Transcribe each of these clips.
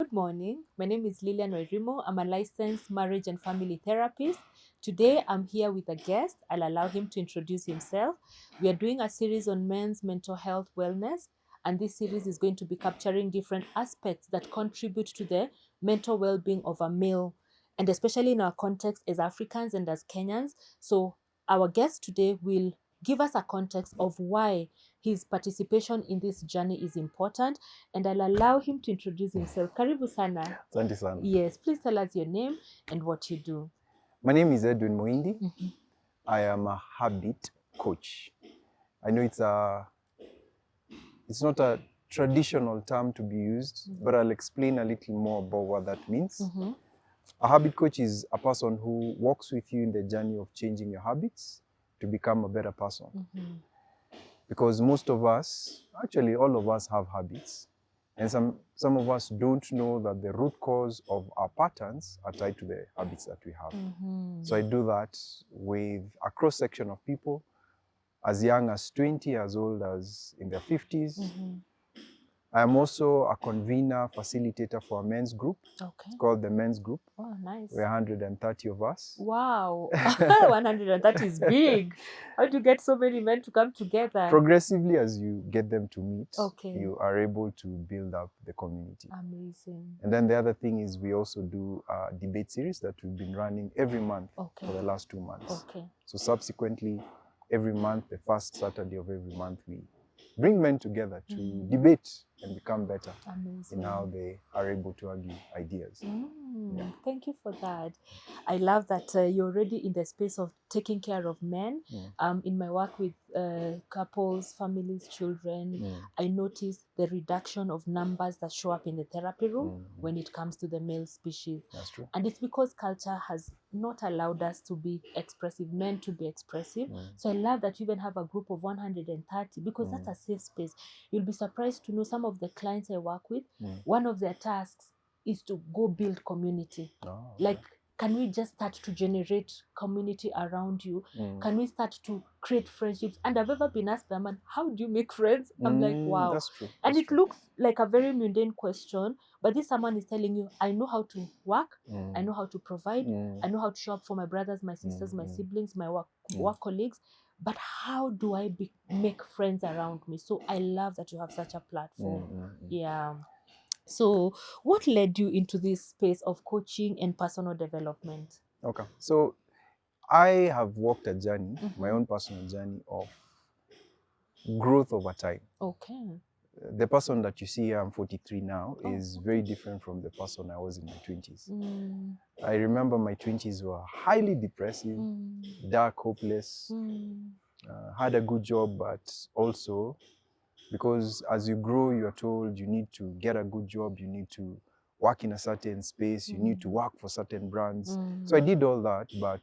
Good morning. My name is Lilian Wairimo. I'm a licensed marriage and family therapist. Today, I'm here with a guest. I'll allow him to introduce himself. We are doing a series on men's mental health wellness, and this series is going to be capturing different aspects that contribute to the mental well-being of a male, and especially in our context as Africans and as Kenyans. So, our guest today will give us a context of why his participation in this journey is important, and I'll allow him to introduce himself. Karibu sana. Asante sana. Yes, please tell us your name and what you do. My name is Edwin Moindi. I am a habit coach. I know it's not a traditional term to be used, but I'll explain a little more about what that means. A habit coach is a person who walks with you in the journey of changing your habits to become a better person. Because most of us, actually all of us, have habits. And some of us don't know that the root cause of our patterns are tied to the habits that we have. So I do that with a cross-section of people, as young as 20, as old as in their 50s. I am also a convener, facilitator for a men's group. It's called the men's group. Oh, nice. We're 130 of us. Wow. 130 is big. How do you get so many men to come together? Progressively, as you get them to meet, Okay. you are able to build up the community. Amazing. And then the other thing is we also do a debate series that we've been running every month for the last 2 months. So subsequently, every month, the first Saturday of every month, we bring men together to debate and become better in how they are able to argue ideas. Thank you for that. I love that you're already in the space of taking care of men. In my work with couples, families, children, I notice the reduction of numbers that show up in the therapy room when it comes to the male species. That's true. And it's because culture has not allowed us to be expressive, men to be expressive. So I love that you even have a group of 130 because that's a safe space. You'll be surprised to know some of the clients I work with, one of their tasks is to go build community. Like, can we just start to generate community around you? Can we start to create friendships? And I've ever been asked by a man, how do you make friends? I'm like, wow. That's true. And That's it looks like a very mundane question, but this someone is telling you, I know how to work, I know how to provide, I know how to show up for my brothers, my sisters, my siblings, my work colleagues, but how do I make friends around me? So I love that you have such a platform. Yeah. So what led you into this space of coaching and personal development? Okay. So I have walked a journey, my own personal journey of growth over time. Okay. The person that you see here, I'm 43 now, is very different from the person I was in my 20s. I remember my 20s were highly depressive, dark, hopeless, had a good job, but also because as you grow, you're told you need to get a good job, you need to work in a certain space, you need to work for certain brands. So I did all that, but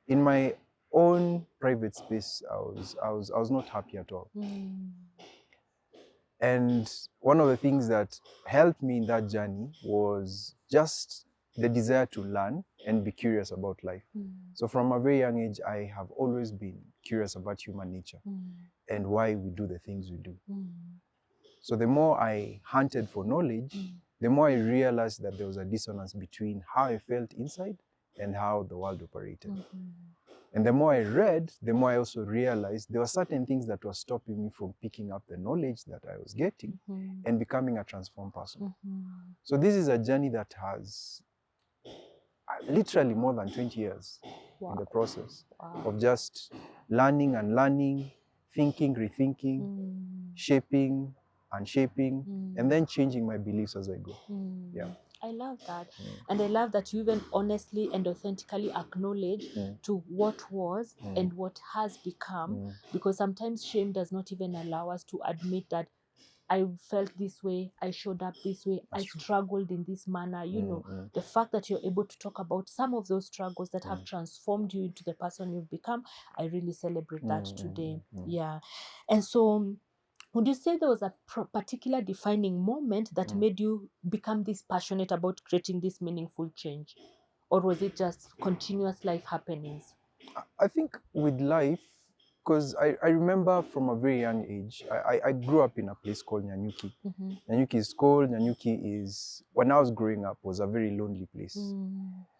in my own private space, I was not happy at all. And one of the things that helped me in that journey was just the desire to learn and be curious about life. So from a very young age, I have always been curious about human nature and why we do the things we do. So the more I hunted for knowledge, the more I realized that there was a dissonance between how I felt inside and how the world operated. And the more I read, the more I also realized there were certain things that were stopping me from picking up the knowledge that I was getting and becoming a transformed person. So this is a journey that has literally more than 20 years in the process of just learning and learning, thinking, rethinking, shaping and shaping, and then changing my beliefs as I go. Yeah. I love that. And I love that you even honestly and authentically acknowledge to what was and what has become, because sometimes shame does not even allow us to admit that I felt this way, I showed up this way, I struggled in this manner. You know, the fact that you're able to talk about some of those struggles that have transformed you into the person you've become, I really celebrate that today. Yeah. And so would you say there was a particular defining moment that made you become this passionate about creating this meaningful change? Or was it just continuous life happenings? I think with life, because I remember from a very young age, I grew up in a place called Nyanyuki. Nyanyuki is cold. Nyanyuki is, when I was growing up, was a very lonely place.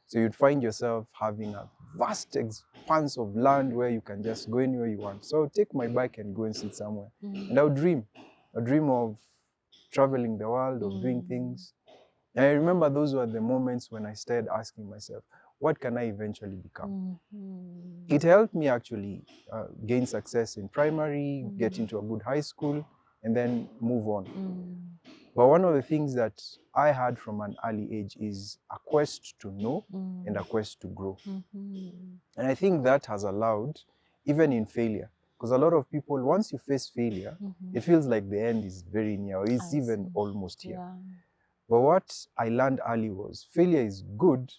So you'd find yourself having a vast expanse of land where you can just go anywhere you want. So I would take my bike and go and sit somewhere. And I would dream. A dream of traveling the world, of doing things. And I remember those were the moments when I started asking myself, what can I eventually become? It helped me actually gain success in primary, get into a good high school, and then move on. But one of the things that I had from an early age is a quest to know and a quest to grow. And I think that has allowed, even in failure, because a lot of people, once you face failure, it feels like the end is very near, or it's even almost here. But what I learned early was failure is good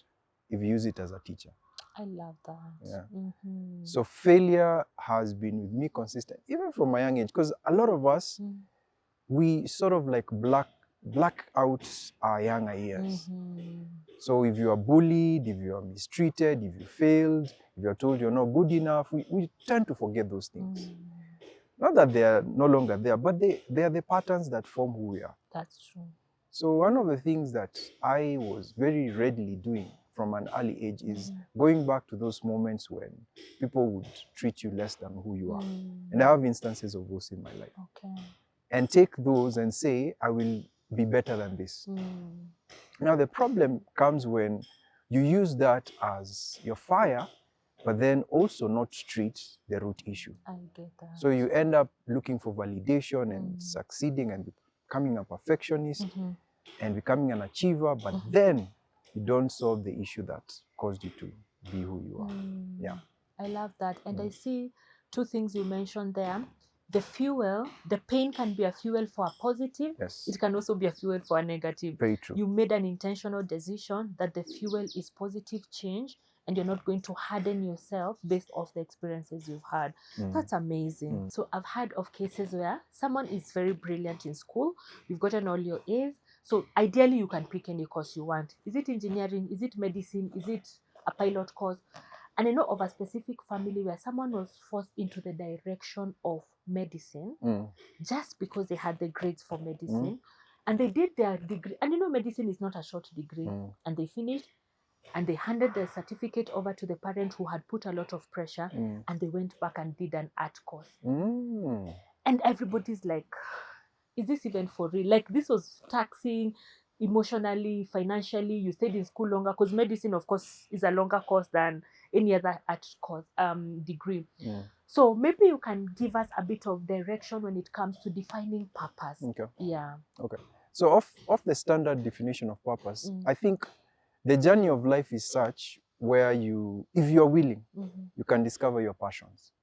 if you use it as a teacher. I love that. Yeah. So failure has been with me consistent, even from my young age, because a lot of us, we sort of like black out our younger years. So if you are bullied, if you are mistreated, if you failed, if you are told you're not good enough, we tend to forget those things. Not that they are no longer there, but they are the patterns that form who we are. That's true. So one of the things that I was very readily doing from an early age is going back to those moments when people would treat you less than who you are. And I have instances of those in my life. Okay. And take those and say, I will be better than this. Now the problem comes when you use that as your fire, but then also not treat the root issue. I get that. So you end up looking for validation and succeeding and becoming a perfectionist and becoming an achiever, but then you don't solve the issue that caused you to be who you are. Yeah. I love that. And I see two things you mentioned there. The fuel, the pain can be a fuel for a positive. Yes. It can also be a fuel for a negative. Very true. You made an intentional decision that the fuel is positive change, and you're not going to harden yourself based off the experiences you've had. That's amazing. So I've heard of cases where someone is very brilliant in school. You've gotten all your A's. So ideally you can pick any course you want. Is it engineering? Is it medicine? Is it a pilot course? And I know of a specific family where someone was forced into the direction of medicine just because they had the grades for medicine. And they did their degree. And you know, medicine is not a short degree. And they finished and they handed the certificate over to the parent who had put a lot of pressure. And they went back and did an art course. And everybody's like, is this even for real? Like, this was taxing emotionally, financially. You stayed in school longer because medicine, of course, is a longer course than any other art course degree. So maybe you can give us a bit of direction when it comes to defining purpose. Okay. Yeah. Okay. So off the standard definition of purpose, I think the journey of life is such where you, if you're willing, you can discover your passions.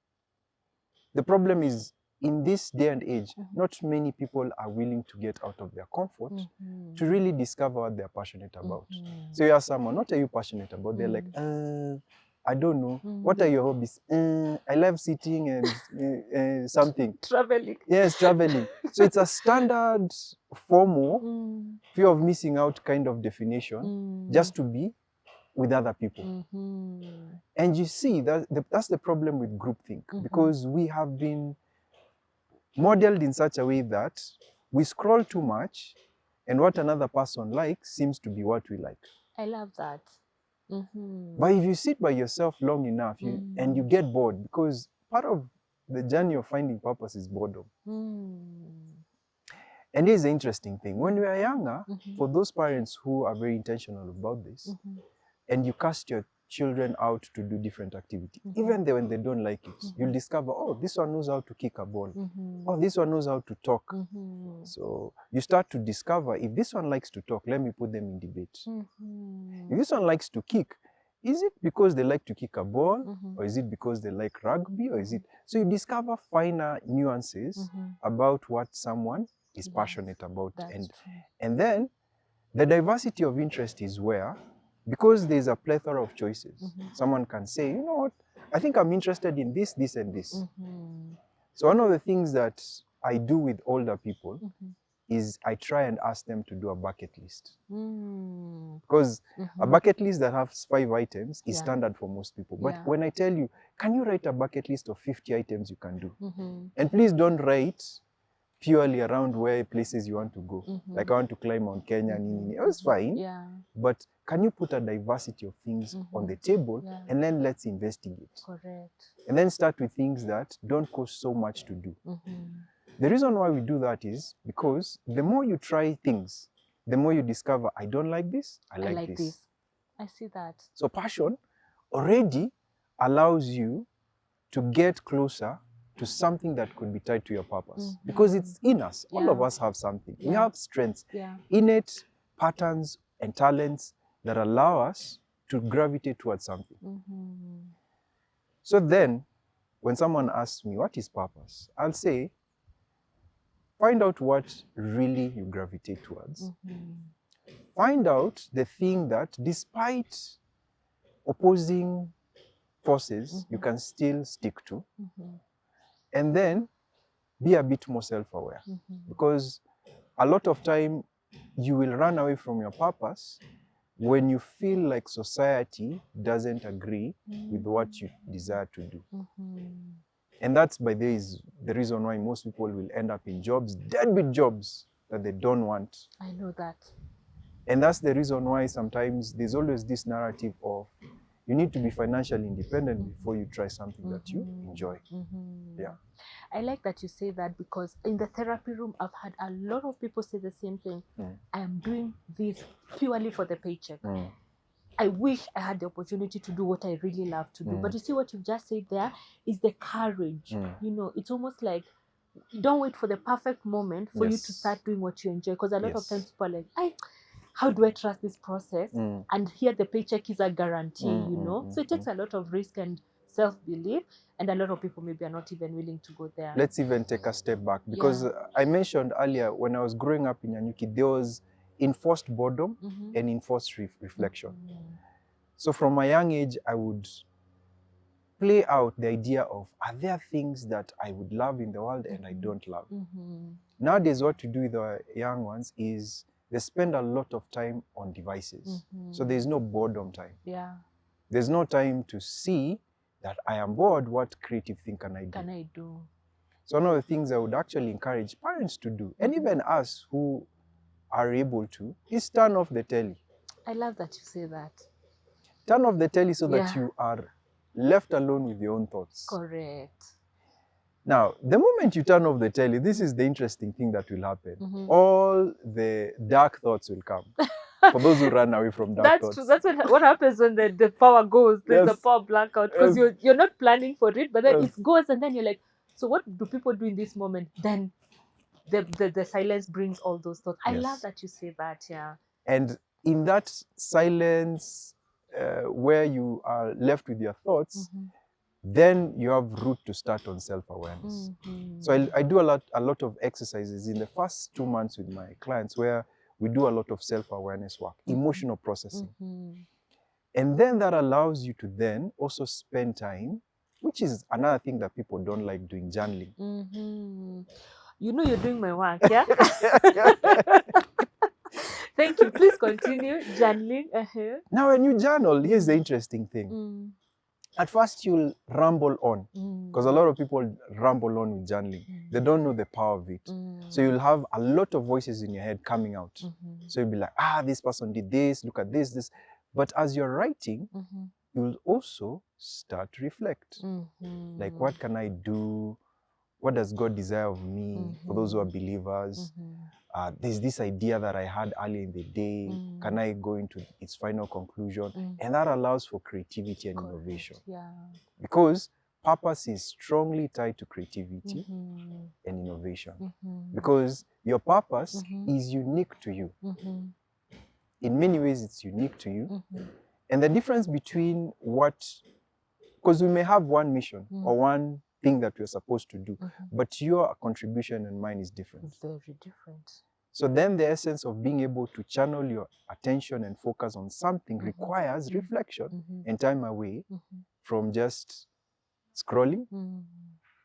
The problem is, in this day and age, not many people are willing to get out of their comfort to really discover what they're passionate about. So you ask someone, what are you passionate about? They're like, I don't know. What are your hobbies? I love sitting and something. Traveling. Yes, traveling. So it's a standard formal, fear of missing out kind of definition, just to be with other people. And you see, that's the problem with groupthink, because we have been modeled in such a way that we scroll too much, and what another person likes seems to be what we like. I love that. But if you sit by yourself long enough, and you get bored, because part of the journey of finding purpose is boredom. And here's the interesting thing. When we are younger, for those parents who are very intentional about this, and you cast your children out to do different activities, even when they don't like it, you'll discover, oh, this one knows how to kick a ball. Oh, this one knows how to talk. So you start to discover, if this one likes to talk, let me put them in debate. If this one likes to kick, is it because they like to kick a ball, or is it because they like rugby, or is it? So you discover finer nuances about what someone is passionate about. And then the diversity of interest is where, because there's a plethora of choices, someone can say, you know what, I think I'm interested in this, this, and this. So one of the things that I do with older people is I try and ask them to do a bucket list. Because a bucket list that has 5 items is standard for most people. But when I tell you, can you write a bucket list of 50 items you can do? And please don't write purely around where places you want to go. Like I want to climb Mount Kenya, it's fine. But can you put a diversity of things on the table and then let's investigate. Correct. And then start with things that don't cost so much to do. The reason why we do that is because the more you try things, the more you discover, I don't like this, I like this. I see that. So passion already allows you to get closer to something that could be tied to your purpose. Because it's in us. All of us have something. We have strengths, innate patterns and talents that allow us to gravitate towards something. So then, when someone asks me, what is purpose? I'll say, find out what really you gravitate towards. Find out the thing that, despite opposing forces, you can still stick to. And then, be a bit more self-aware. Because a lot of time, you will run away from your purpose when you feel like society doesn't agree with what you desire to do. And that's, by the way, is the reason why most people will end up in jobs, deadbeat jobs, that they don't want. I know that. And that's the reason why sometimes there's always this narrative of you need to be financially independent before you try something that you enjoy. Yeah. I like that you say that, because in the therapy room, I've had a lot of people say the same thing. I am doing this purely for the paycheck. I wish I had the opportunity to do what I really love to do. But you see what you've just said there is the courage. You know, it's almost like, don't wait for the perfect moment for you to start doing what you enjoy. Because a lot of times people are like, how do I trust this process? And here the paycheck is a guarantee, you know? So it takes a lot of risk and self-belief, and a lot of people maybe are not even willing to go there. Let's even take a step back, because I mentioned earlier, when I was growing up in Nyanyuki, there was enforced boredom and enforced reflection. So from a young age, I would play out the idea of, are there things that I would love in the world and I don't love? Nowadays, what we do with our young ones is they spend a lot of time on devices. So there's no boredom time. There's no time to see that I am bored, what creative thing can I do? So one of the things I would actually encourage parents to do, and even us who are able to, is turn off the telly. I love that you say that. Turn off the telly so that you are left alone with your own thoughts. Correct. Now, the moment you turn off the telly, this is the interesting thing that will happen. All the dark thoughts will come. For those who run away from dark thoughts. That's true. That's what happens when the power goes. There's a power blackout, because you're not planning for it, but then it goes, and then you're like, so what do people do in this moment? Then the silence brings all those thoughts. I love that you say that, And in that silence, where you are left with your thoughts, then you have route to start on self-awareness. So I do a lot of exercises in the first 2 months with my clients, where we do a lot of self-awareness work, emotional processing. And then that allows you to then also spend time, which is another thing that people don't like doing, journaling. You know you're doing my work, yeah? Thank you. Please continue. Journaling. Now, when you journal, here's the interesting thing. At first, you'll ramble on, because a lot of people ramble on with journaling. They don't know the power of it. So you'll have a lot of voices in your head coming out. So you'll be like, this person did this, look at this. But as you're writing, you'll also start to reflect. Like, what can I do? What does God desire of me? For those who are believers, there's this idea that I had earlier in the day. Can I go into its final conclusion? And that allows for creativity and innovation. Because purpose is strongly tied to creativity and innovation. Because your purpose is unique to you. In many ways, it's unique to you. And the difference between because we may have one mission or one thing that we're supposed to do, but your contribution and mine is different. Very different. So then the essence of being able to channel your attention and focus on something requires reflection and time away from just scrolling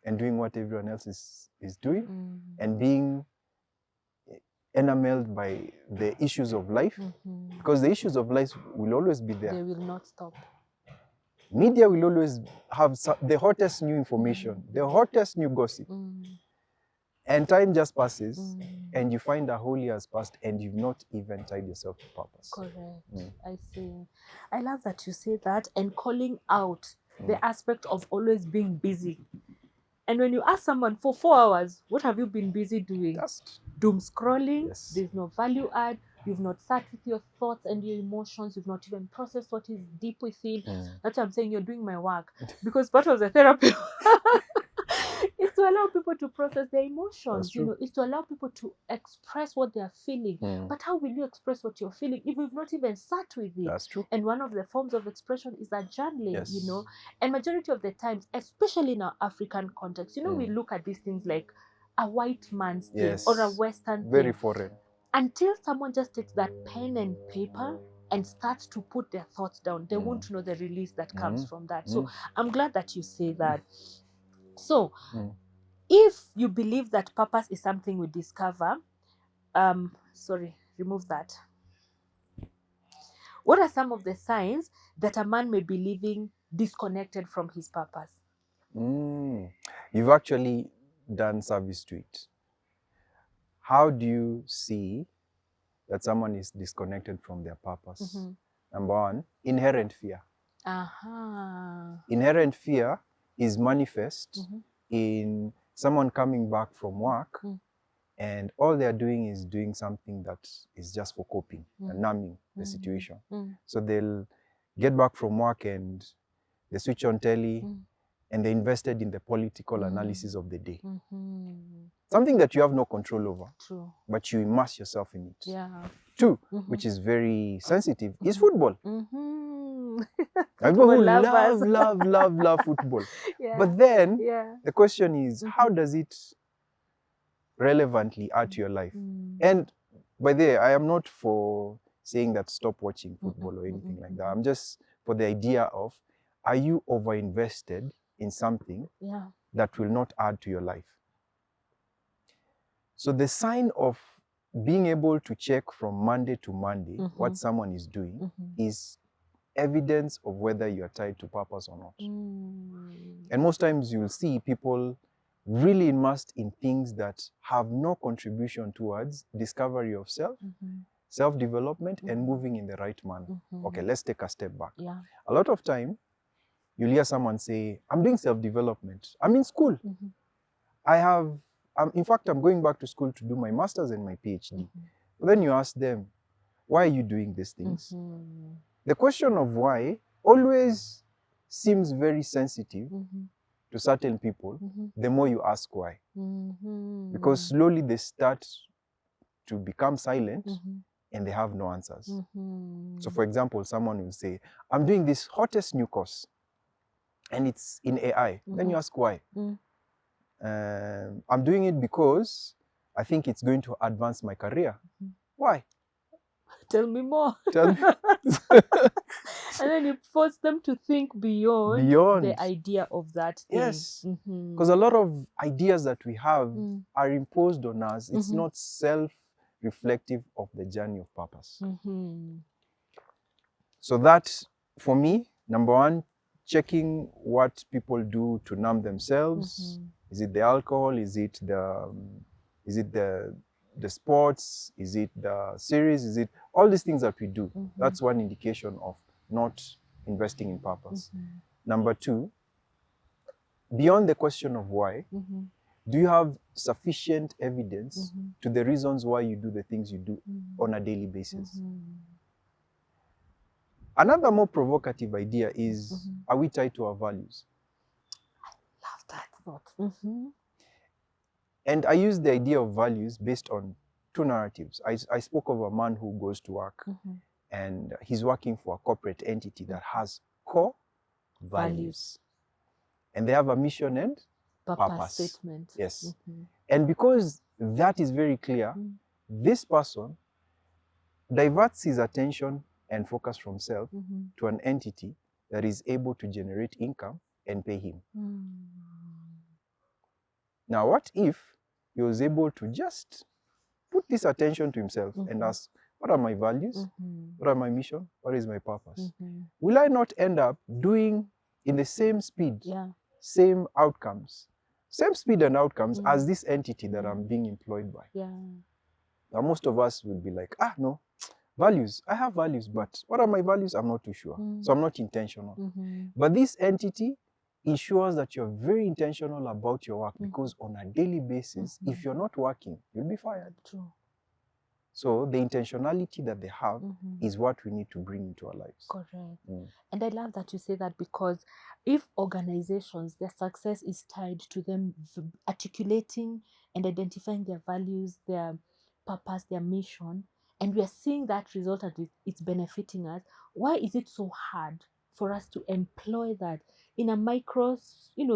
and doing what everyone else is doing, and being enameled by the issues of life, because the issues of life will always be there. They will not stop. Media will always have the hottest new information, the hottest new gossip. And time just passes, and you find a whole year has passed, and you've not even tied yourself to purpose. Correct. I see. I love that you say that, and calling out the aspect of always being busy. And when you ask someone for 4 hours, what have you been busy doing? Just Doom scrolling. Yes. There's no value add. You've not sat with your thoughts and your emotions. You've not even processed what is deep within. That's why I'm saying you're doing my work. Because part of the therapy is to allow people to process their emotions. You know, is to allow people to express what they are feeling. But how will you express what you're feeling if you've not even sat with it? That's true. And one of the forms of expression is that journaling, Yes. you know. And majority of the times, especially in our African context, you know, we look at these things like a white man's thing Yes. or a Western Very thing. foreign. Until someone just takes that pen and paper and starts to put their thoughts down, they won't know the release that comes from that. So I'm glad that you say that. So if you believe that purpose is something we discover, remove that. What are some of the signs that a man may be living disconnected from his purpose? You've actually done service to it. How do you see that someone is disconnected from their purpose? Number one, inherent fear. Inherent fear is manifest in someone coming back from work and all they're doing is doing something that is just for coping and numbing the situation. So they'll get back from work and they switch on telly and they're invested in the political analysis of the day. Something that you have no control over, but you immerse yourself in it. Two, which is very sensitive, is football. People who love football. But then the question is, how does it relevantly add to your life? And by the way, I am not for saying that stop watching football or anything like that. I'm just for the idea of, are you over-invested in something that will not add to your life? So the sign of being able to check from Monday to Monday what someone is doing is evidence of whether you are tied to purpose or not. And most times you'll see people really immersed in things that have no contribution towards discovery of self, self-development, and moving in the right manner. Okay, let's take a step back. A lot of time, you'll hear someone say, I'm doing self-development. I'm in school. In fact, I'm going back to school to do my master's and my PhD. But then you ask them, why are you doing these things? The question of why always seems very sensitive to certain people, the more you ask why. Because slowly they start to become silent and they have no answers. So for example, someone will say, I'm doing this hottest new course and it's in AI. Then you ask why. I'm doing it because I think it's going to advance my career. Why? Tell me more. Tell me. And then you force them to think beyond the idea of that thing. Yes. Because a lot of ideas that we have are imposed on us. It's not self-reflective of the journey of purpose. So that, for me, number one, checking what people do to numb themselves. Is it the alcohol? Is it the sports? Is it the series? Is it all these things that we do? That's one indication of not investing in purpose. Number two, beyond the question of why, do you have sufficient evidence to the reasons why you do the things you do on a daily basis? Another more provocative idea is, are we tied to our values? I love that thought. And I use the idea of values based on two narratives. I spoke of a man who goes to work and he's working for a corporate entity that has core values. And they have a mission and purpose statement. Yes. And because that is very clear, this person diverts his attention and focus from self to an entity that is able to generate income and pay him. Now, what if he was able to just put this attention to himself and ask, what are my values? What are my mission? What is my purpose? Will I not end up doing in the same speed, same outcomes, same speed and outcomes as this entity that I'm being employed by? Now, most of us will be like, no, values. I have values, but what are my values? I'm not too sure. So I'm not intentional. But this entity ensures that you're very intentional about your work, because on a daily basis, if you're not working, you'll be fired. True. So the intentionality that they have is what we need to bring into our lives. Correct. And I love that you say that, because if organizations, their success is tied to them articulating and identifying their values, their purpose, their mission, and we are seeing that result and it's benefiting us, why is it so hard for us to employ that in a micro,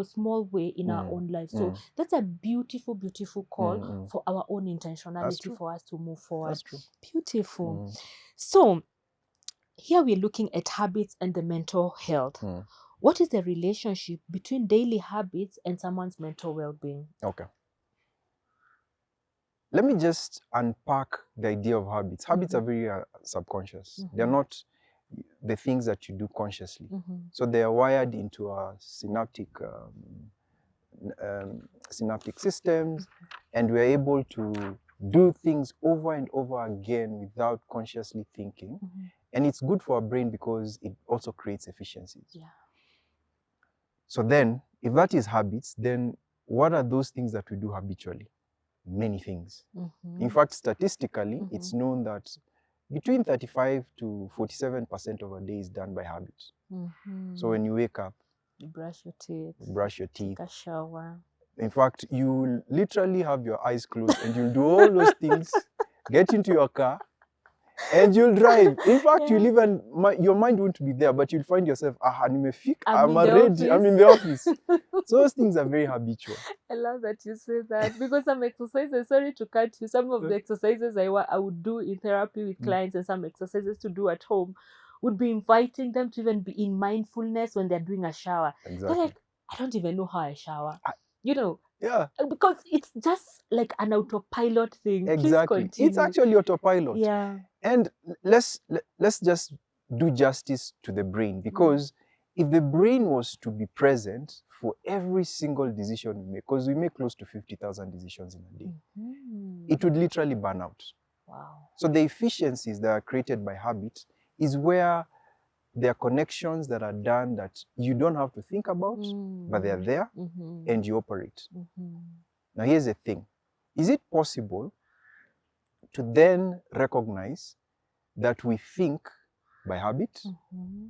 small way in our own life? So that's a beautiful, beautiful call for our own intentionality for us to move forward. That's true. Beautiful. So here we're looking at habits and the mental health. What is the relationship between daily habits and someone's mental well-being? Okay. Let me just unpack the idea of habits. Habits are very subconscious. They're not the things that you do consciously. So they are wired into our synaptic systems, and we're able to do things over and over again without consciously thinking. And it's good for our brain because it also creates efficiencies. So then, if that is habits, then what are those things that we do habitually? Many things. In fact, statistically, it's known that between 35 to 47% of our day is done by habit. So when you wake up, you brush your teeth, take a shower. In fact, you literally have your eyes closed and you'll do all those things, get into your car, and you'll drive. In fact, you'll even, your mind won't be there, but you'll find yourself, I'm ready, I'm in the office. So those things are very habitual. I love that you say that, because some exercises, sorry to cut you, some of the exercises I would do in therapy with clients, and some exercises to do at home would be inviting them to even be in mindfulness when they're doing a shower. Exactly. They're like, I don't even know how I shower. Yeah. Because it's just like an autopilot thing. Exactly. It's actually autopilot. Yeah. And let's just do justice to the brain, because if the brain was to be present for every single decision we make, because we make close to 50,000 decisions in a day, it would literally burn out. Wow. So the efficiencies that are created by habit is where there are connections that are done that you don't have to think about, but they are there and you operate. Now here's the thing. Is it possible to then recognize that we think by habit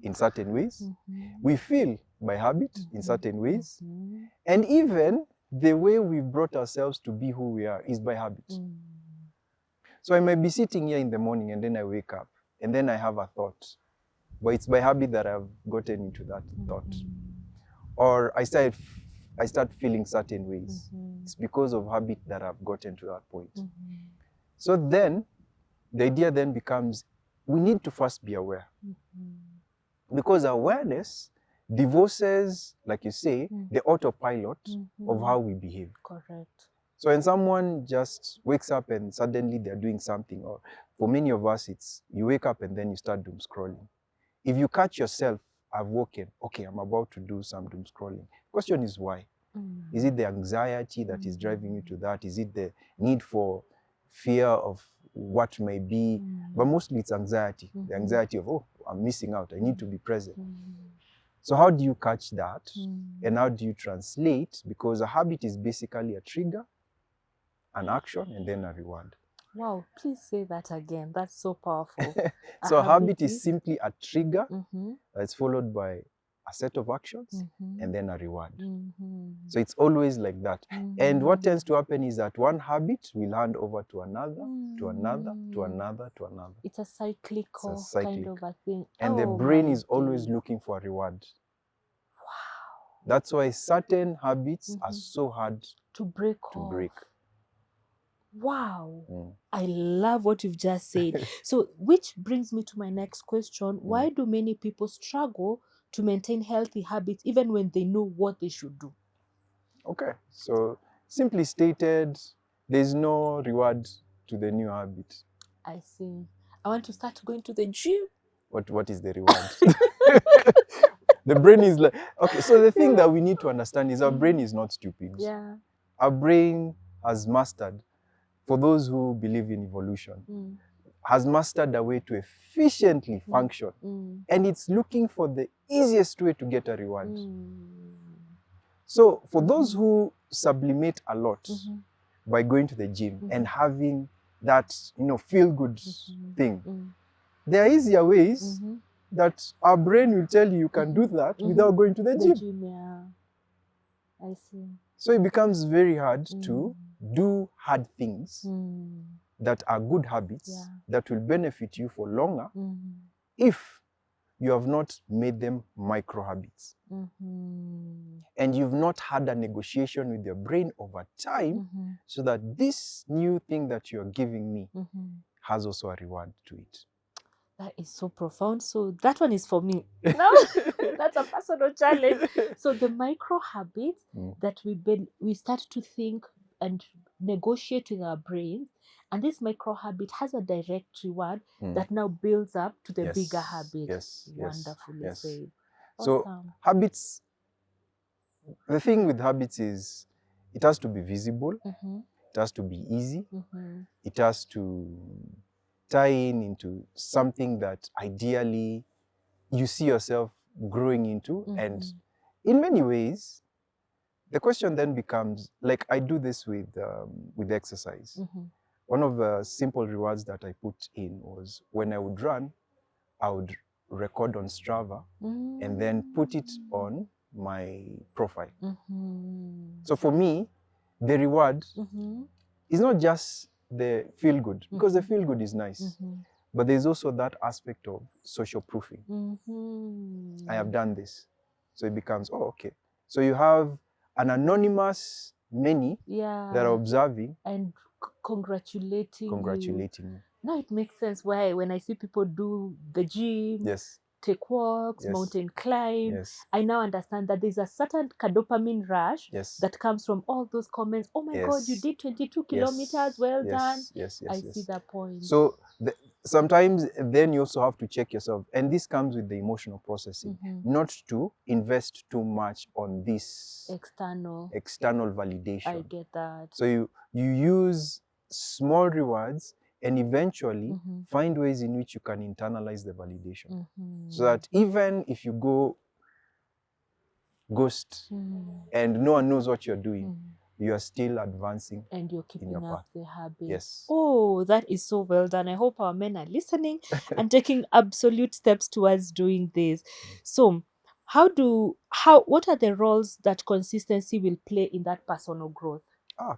in certain ways, we feel by habit in certain ways, and even the way we've brought ourselves to be who we are is by habit? So I might be sitting here in the morning and then I wake up and then I have a thought, but it's by habit that I've gotten into that thought. Or I start feeling certain ways. It's because of habit that I've gotten to that point. So then, the idea then becomes, we need to first be aware. Because awareness divorces, like you say, the autopilot of how we behave. Correct. So when someone just wakes up and suddenly they're doing something, or for many of us, it's you wake up and then you start doom scrolling. If you catch yourself, I've woken, okay, I'm about to do some doom scrolling. Question is why? Is it the anxiety that is driving you to that? Is it the need for fear of what may be? But mostly it's anxiety. The anxiety of, oh, I'm missing out. I need to be present. So how do you catch that? And how do you translate? Because a habit is basically a trigger, an action, and then a reward. Wow, please say that again. That's so powerful. So a habit is simply a trigger that's followed by a set of actions and then a reward. So it's always like that. And what tends to happen is that one habit will hand over to another, to another, to another, to another. It's a cyclical kind of a thing. And the brain is always looking for a reward. Wow. That's why certain habits are so hard to break off. Wow. I love what you've just said. So, which brings me to my next question. Why do many people struggle to maintain healthy habits even when they know what they should do? Okay. So, simply stated, there's no reward to the new habit. I see. I want to start going to the gym. What is the reward? The brain is like, okay, so the thing that we need to understand is our brain is not stupid. Yeah. Our brain has mastered, for those who believe in evolution, has mastered a way to efficiently function. And it's looking for the easiest way to get a reward. So for those who sublimate a lot by going to the gym and having that, feel-good thing, there are easier ways that our brain will tell you can do that without going to the gym. Yeah. I see. So it becomes very hard to do hard things that are good habits that will benefit you for longer if you have not made them micro habits. And you've not had a negotiation with your brain over time so that this new thing that you're giving me has also a reward to it. That is so profound. So that one is for me. No, that's a personal challenge. So the micro habits that we start to think and negotiate with our brains, and this micro habit has a direct reward that now builds up to the bigger habit. Yes. Wonderfully said. So Awesome. habits, the thing with habits is it has to be visible, it has to be easy, it has to tie into something that ideally you see yourself growing into. And in many ways, the question then becomes, like I do this with exercise. One of the simple rewards that I put in was when I would run, I would record on Strava and then put it on my profile. So for me, the reward is not just the feel good, because the feel good is nice, but there's also that aspect of social proofing. I have done this. So it becomes, oh, okay. So you have an anonymous many that are observing and congratulating you. Now it makes sense why when I see people do the gym, take walks, mountain climb, I now understand that there's a certain dopamine rush that comes from all those comments. Oh my God, you did 22 kilometers, well done. I see that point. So sometimes then you also have to check yourself. And this comes with the emotional processing, not to invest too much on this external validation. I get that. So you use small rewards and eventually find ways in which you can internalize the validation. So that even if you go ghost and no one knows what you're doing, you are still advancing and you're keeping up path. The habit. Yes. Oh, that is so well done. I hope our men are listening and taking absolute steps towards doing this. So what are the roles that consistency will play in that personal growth?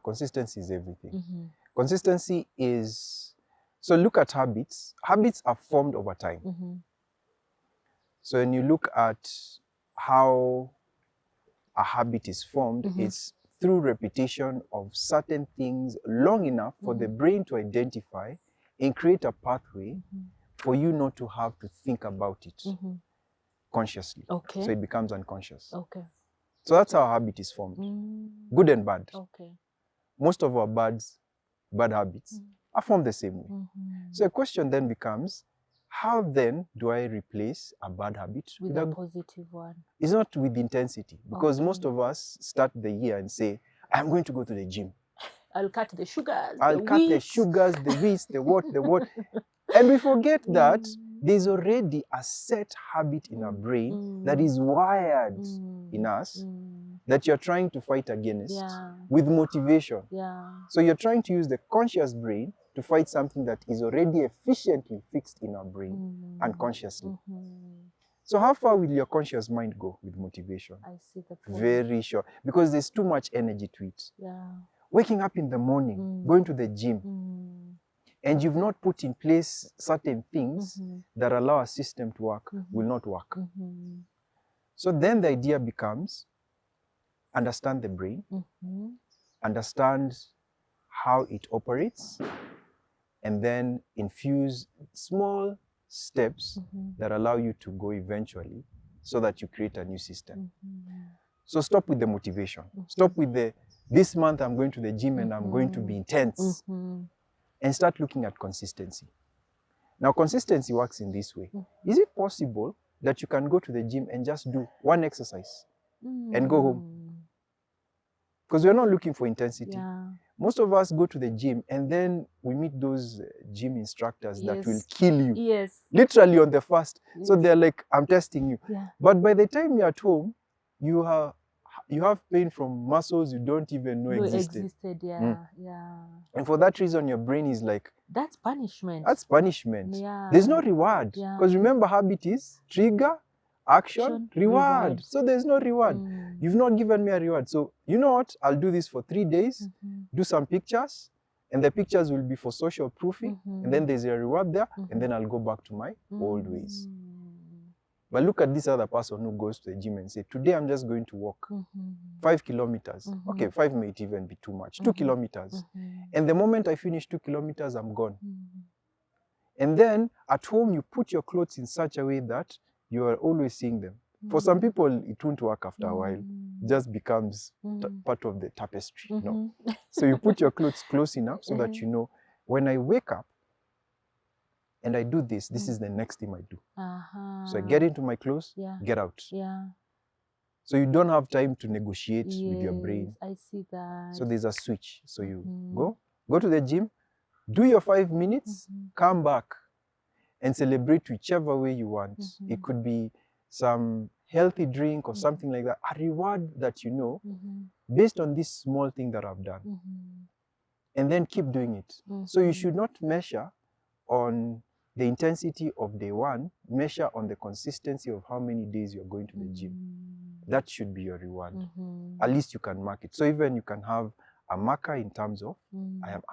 Consistency is everything. Consistency is, so look at habits. Habits are formed over time. So when you look at how a habit is formed, it's through repetition of certain things long enough for the brain to identify and create a pathway for you not to have to think about it consciously. Okay. So it becomes unconscious. Okay. So that's how a habit is formed, good and bad. Okay. Most of our bad habits are formed the same way. So the question then becomes, how then do I replace a bad habit with a positive one? It's not with intensity, because most of us start the year and say, I'm going to go to the gym. I'll cut the sugars, the sugars, the wheats, the what. And we forget that there's already a set habit in our brain that is wired in us that you're trying to fight against with motivation. So you're trying to use the conscious brain to fight something that is already efficiently fixed in our brain unconsciously. So how far will your conscious mind go with motivation? I see the point. Very short, because there's too much energy to it. Waking up in the morning, going to the gym, and you've not put in place certain things that allow a system to work, will not work. So then the idea becomes, understand the brain, understand how it operates, and then infuse small steps that allow you to go eventually so that you create a new system. So stop with the motivation. Stop with this month I'm going to the gym and I'm going to be intense. and start looking at consistency. Now, consistency works in this way. Is it possible that you can go to the gym and just do one exercise and go home? Because we're not looking for intensity. Yeah. Most of us go to the gym and then we meet those gym instructors that Yes. will kill you. Yes. Literally on the first. Yes. So they're like, I'm testing you. Yeah. But by the time you're at home, you have pain from muscles you don't even know existed. Yeah. Yeah. And for that reason, your brain is like, that's punishment. That's punishment. Yeah. There's no reward. Yeah. Because remember, habit is trigger, action, reward. So there's no reward. You've not given me a reward. So you know what? I'll do this for 3 days, do some pictures, and the pictures will be for social proofing. And then there's a reward there, and then I'll go back to my old ways. But look at this other person who goes to the gym and say, today I'm just going to walk 5 kilometers. Okay, 5 might even be too much. 2 kilometers. And the moment I finish 2 kilometers, I'm gone. And then at home, you put your clothes in such a way that you are always seeing them. For some people, it won't work after a while. It just becomes part of the tapestry. No? So you put your clothes close enough so that you know, when I wake up, and I do this, this is the next thing I do. So I get into my clothes, get out. So you don't have time to negotiate with your brain. I see that. So there's a switch. So you go to the gym, do your 5 minutes, come back, and celebrate whichever way you want. It could be some healthy drink or something like that, a reward that you know, based on this small thing that I've done. And then keep doing it. So you should not measure on the intensity of day one, measure on the consistency of how many days you're going to the gym. That should be your reward. At least you can mark it. So even you can have a marker in terms of, have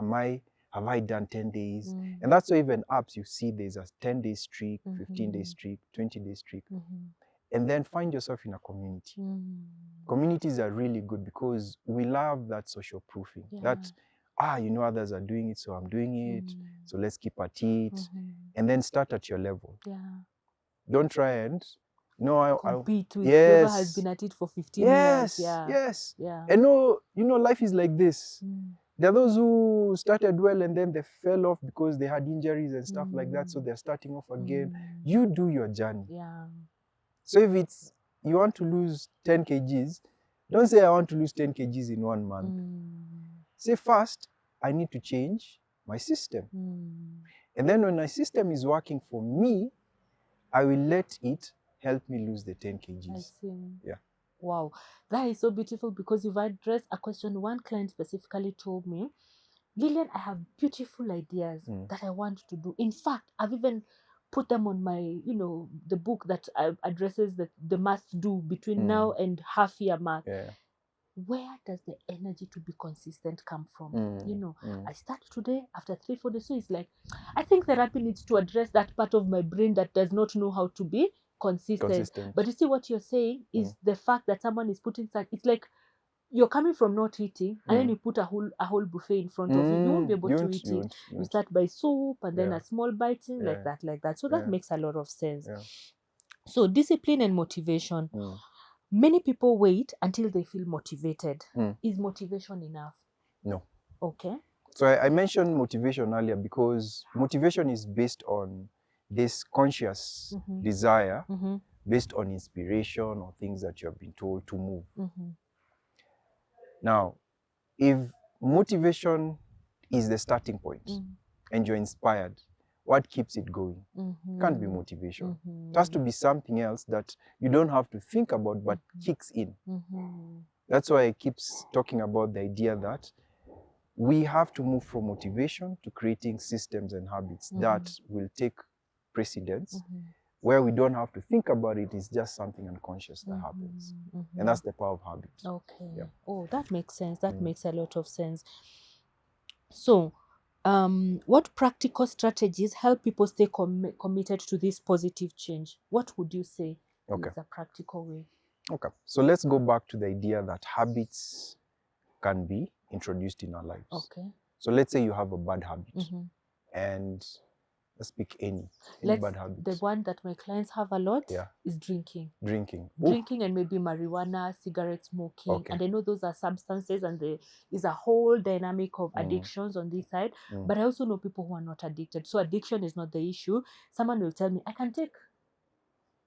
I done 10 days? And that's why even apps, you see there's a 10-day streak, 15-day streak, 20-day streak. And then find yourself in a community. Communities are really good because we love that social proofing. That, you know, others are doing it, so I'm doing it. So let's keep at it. And then start at your level. Don't try and compete with whoever has been at it for 15 years. And no, you know, life is like this. There are those who started well and then they fell off because they had injuries and stuff like that. So they're starting off again. You do your journey. So if it's, you want to lose 10 kgs, don't say I want to lose 10 kgs in 1 month. Say first, I need to change my system. And then when my system is working for me, I will let it help me lose the 10 kgs. I see. Yeah. Wow. That is so beautiful because you've addressed a question one client specifically told me, Lillian, I have beautiful ideas that I want to do. In fact, I've even put them on my, you know, the book that addresses the must do between now and half year mark. Where does the energy to be consistent come from? You know, I start today, after 3-4 days. So it's like, I think therapy needs to address that part of my brain that does not know how to be consistent. But you see what you're saying is the fact that someone is putting such, it's like you're coming from not eating and then you put a whole buffet in front of you. You won't be able to eat it. You start by soup and then a small biting like that. So that makes a lot of sense. So discipline and motivation. Many people wait until they feel motivated. Is motivation enough? No. Okay. So I mentioned motivation earlier because motivation is based on this conscious desire, based on inspiration or things that you have been told to move. Now, if motivation is the starting point and you're inspired, what keeps it going? Can't be motivation. It has to be something else that you don't have to think about but kicks in. That's why I keep talking about the idea that we have to move from motivation to creating systems and habits that will take precedence, where we don't have to think about it. It's just something unconscious that happens. And that's the power of habit. Okay. Oh, that makes sense. That makes a lot of sense. So, what practical strategies help people stay committed to this positive change? What would you say is a practical way? Okay, so let's go back to the idea that habits can be introduced in our lives. Okay. So let's say you have a bad habit and Let's pick any bad habit. The one that my clients have a lot Yeah. is drinking. Drinking. Drinking and maybe marijuana, cigarette smoking. Okay. And I know those are substances and there is a whole dynamic of addictions on this side. But I also know people who are not addicted. So addiction is not the issue. Someone will tell me, I can take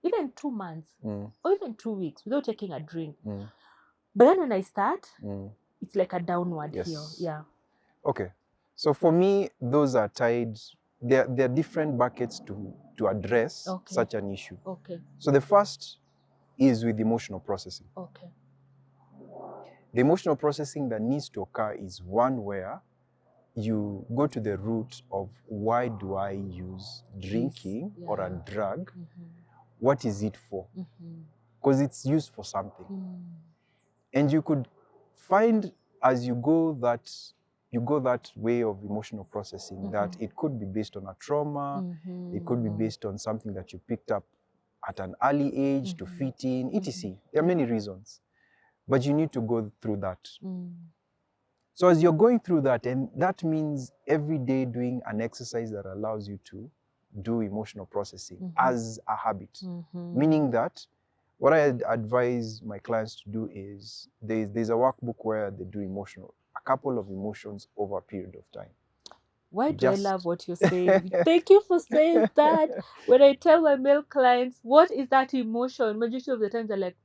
even 2 months or even 2 weeks without taking a drink. But then when I start, it's like a downward hill. Yeah. Okay. So for me, those are tied. There are different buckets to address such an issue. Okay. So the first is with emotional processing. Okay. The emotional processing that needs to occur is one where you go to the root of why do I use drinking or a drug? What is it for? Because it's used for something. And you could find as you go that way of emotional processing that it could be based on a trauma, it could be based on something that you picked up at an early age to fit in, etc. There are many reasons, but you need to go through that. So as you're going through that, and that means every day doing an exercise that allows you to do emotional processing as a habit, meaning that what I advise my clients to do is there's a workbook where they do a couple of emotions over a period of time. Why do I love what you're saying? Thank you for saying that. When I tell my male clients, what is that emotion? Majority of the times they're like,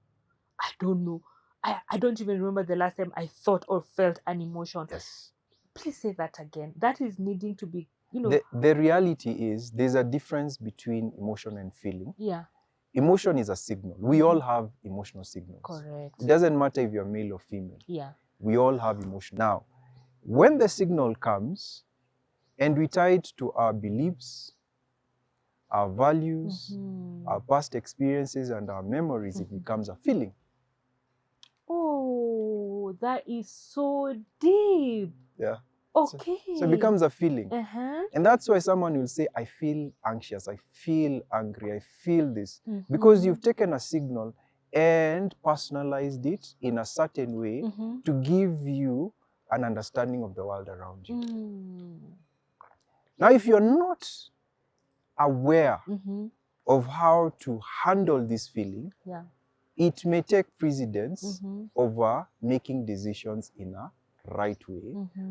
I don't know. I don't even remember the last time I thought or felt an emotion. Yes. Please say that again. That is needing to be, The reality is there's a difference between emotion and feeling. Yeah. Emotion is a signal. We all have emotional signals. Correct. It doesn't matter if you're male or female. Yeah. We all have emotion. Now, when the signal comes and we tie it to our beliefs, our values, our past experiences, and our memories, it becomes a feeling. Oh, that is so deep. Yeah. Okay. So it becomes a feeling. And that's why someone will say, I feel anxious, I feel angry, I feel this. Because you've taken a signal and personalized it in a certain way to give you an understanding of the world around you. Now, if you're not aware of how to handle this feeling, it may take precedence over making decisions in a right way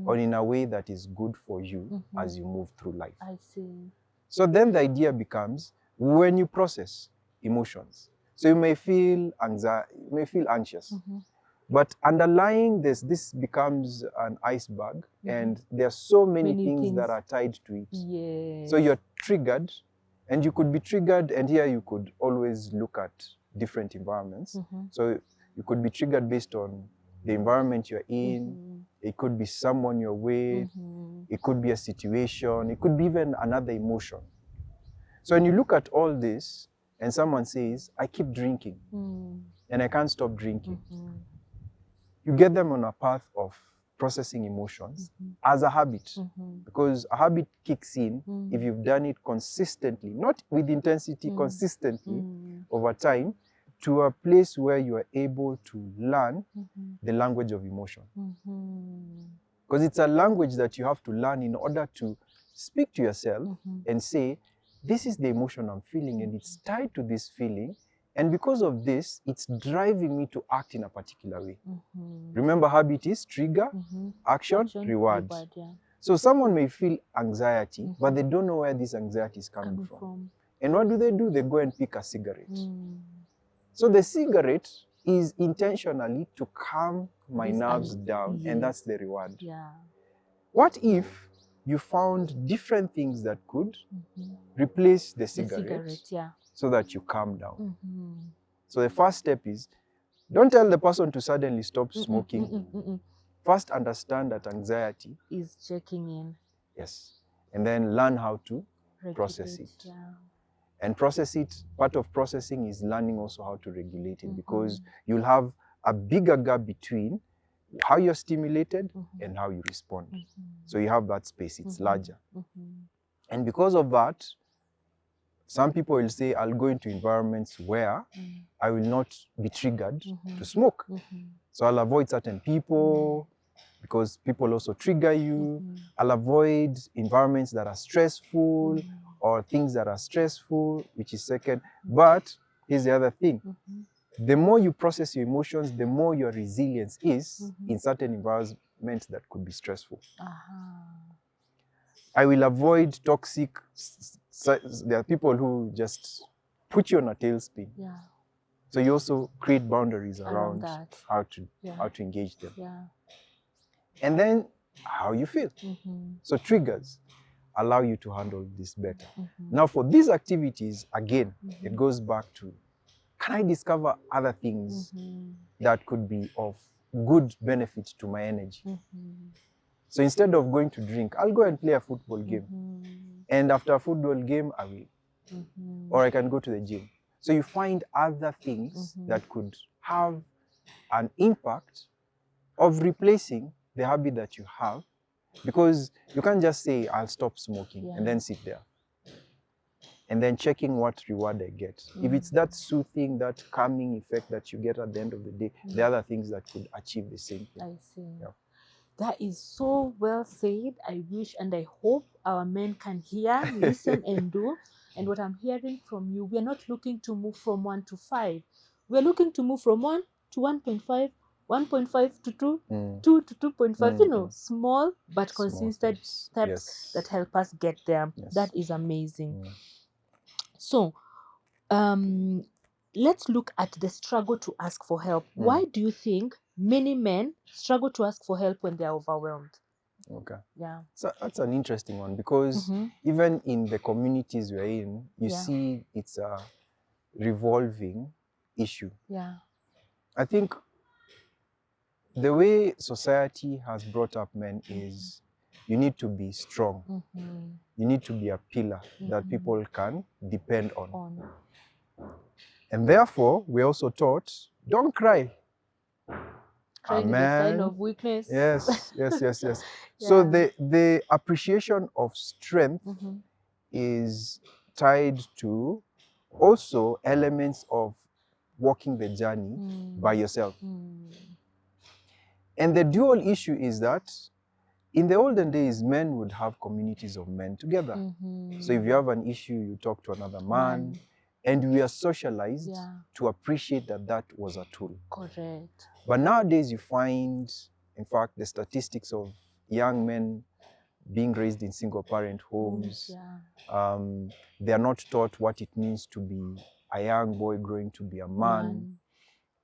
or in a way that is good for you as you move through life. I see. So then the idea becomes when you process emotions. So you may feel anxious, but underlying this becomes an iceberg, and there are so many things that are tied to it. Yes. So you're triggered, and you could be triggered, and here you could always look at different environments. So you could be triggered based on the environment you're in. It could be someone you're with. It could be a situation. It could be even another emotion. So when you look at all this and someone says, I keep drinking and I can't stop drinking, you get them on a path of processing emotions as a habit, because a habit kicks in if you've done it consistently, not with intensity, consistently over time, to a place where you are able to learn the language of emotion. Because it's a language that you have to learn in order to speak to yourself and say, this is the emotion I'm feeling and it's tied to this feeling. And because of this, it's driving me to act in a particular way. Remember, habit is trigger, action, reward. Yeah. So someone may feel anxiety, but they don't know where this anxiety is coming from. And what do? They go and pick a cigarette. So the cigarette is intentionally to calm my nerves down, and that's the reward. Yeah. What if you found different things that could replace the cigarette, so that you calm down? So the first step is, don't tell the person to suddenly stop smoking. First understand that anxiety is checking in. Yes. And then learn how to process it. Yeah. And process it, part of processing is learning also how to regulate it, because you'll have a bigger gap between how you're stimulated and how you respond. So you have that space, it's larger. And because of that, some people will say, I'll go into environments where I will not be triggered to smoke. So I'll avoid certain people because people also trigger you. I'll avoid environments that are stressful, or things that are stressful, which is second. But here's the other thing. The more you process your emotions, the more your resilience is in certain environments that could be stressful. I will avoid toxic. There are people who just put you on a tailspin. Yeah. So you also create boundaries around that. how to engage them. Yeah. And then how you feel. So triggers allow you to handle this better. Now for these activities, again, it goes back to, can I discover other things that could be of good benefit to my energy? So instead of going to drink, I'll go and play a football game. And after a football game, I will. Or I can go to the gym. So you find other things that could have an impact of replacing the habit that you have, because you can't just say, I'll stop smoking and then sit there and then checking what reward I get. If it's that soothing, that calming effect that you get at the end of the day, there are other things that could achieve the same thing. I see. Yeah. That is so well said. I wish and I hope our men can hear, listen, and do. And what I'm hearing from you, we are not looking to move from 1 to 5. We're looking to move from 1 to 1.5, 1.5 to 2, 2 to 2.5. You know, small but consistent steps that help us get there. That is amazing. So, let's look at the struggle to ask for help. Why do you think many men struggle to ask for help when they're overwhelmed? Okay. Yeah. So that's an interesting one, because even in the communities we're in, you see it's a revolving issue. Yeah. I think the way society has brought up men is you need to be strong. You need to be a pillar that people can depend on. And therefore, we're also taught, don't cry. Crying is a sign of weakness. Yes. So the appreciation of strength is tied to also elements of walking the journey by yourself. And the dual issue is that in the olden days, men would have communities of men together. So if you have an issue, you talk to another man. And we are socialized to appreciate that that was a tool. Correct. But nowadays you find, in fact, the statistics of young men being raised in single-parent homes. They are not taught what it means to be a young boy growing to be a man.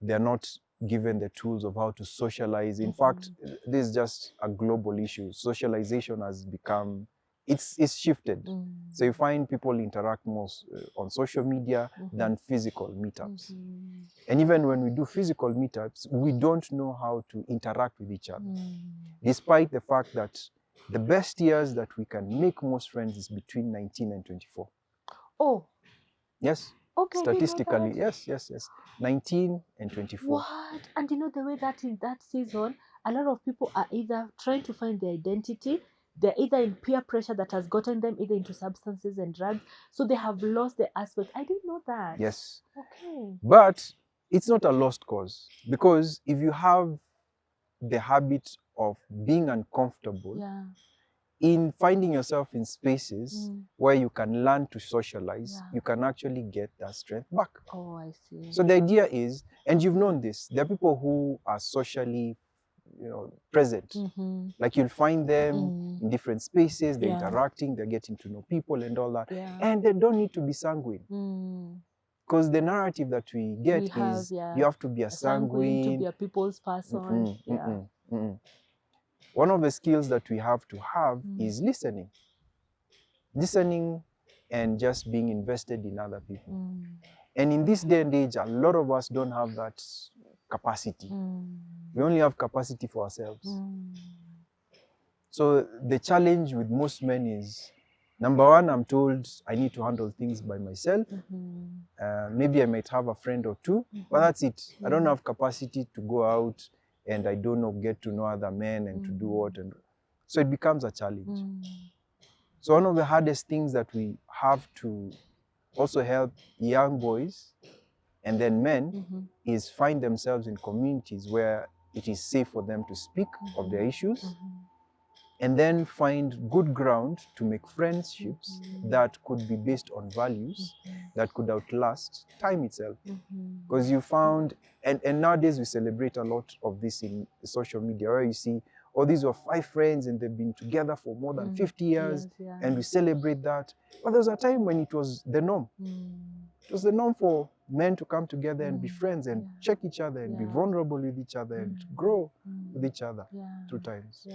They are not given the tools of how to socialize. In fact, this is just a global issue. Socialization has become, it's shifted. So you find people interact more on social media than physical meetups. And even when we do physical meetups, we don't know how to interact with each other. Despite the fact that the best years that we can make most friends is between 19 and 24. Oh. Yes. Okay. Statistically, yes. 19 and 24. What? And you know the way that in that season, a lot of people are either trying to find their identity, they're either in peer pressure that has gotten them either into substances and drugs, so they have lost the aspect. I didn't know that. Yes. Okay. But it's not a lost cause, because if you have the habit of being uncomfortable, in finding yourself in spaces where you can learn to socialize, you can actually get that strength back. Oh, I see. So the idea is, and you've known this, there are people who are socially, present. Like you'll find them in different spaces, they're interacting, they're getting to know people and all that. And they don't need to be sanguine. Because the narrative that we get is you have to be a sanguine, to be a people's person. One of the skills that we have to have is listening. Listening and just being invested in other people. And in this day and age, a lot of us don't have that capacity. We only have capacity for ourselves. So the challenge with most men is, number one, I'm told I need to handle things by myself. Maybe I might have a friend or two, but that's it. I don't have capacity to go out and I don't know, get to know other men and to do what. And so it becomes a challenge. So one of the hardest things that we have to also help young boys and then men is find themselves in communities where it is safe for them to speak of their issues and then find good ground to make friendships that could be based on values that could outlast time itself. Because you found, and nowadays we celebrate a lot of this in social media, where you see, oh, these were 5 friends and they've been together for more than 50 years, and we celebrate that. But there was a time when it was the norm. It was the norm for men to come together and be friends and check each other and be vulnerable with each other and grow with each other through times.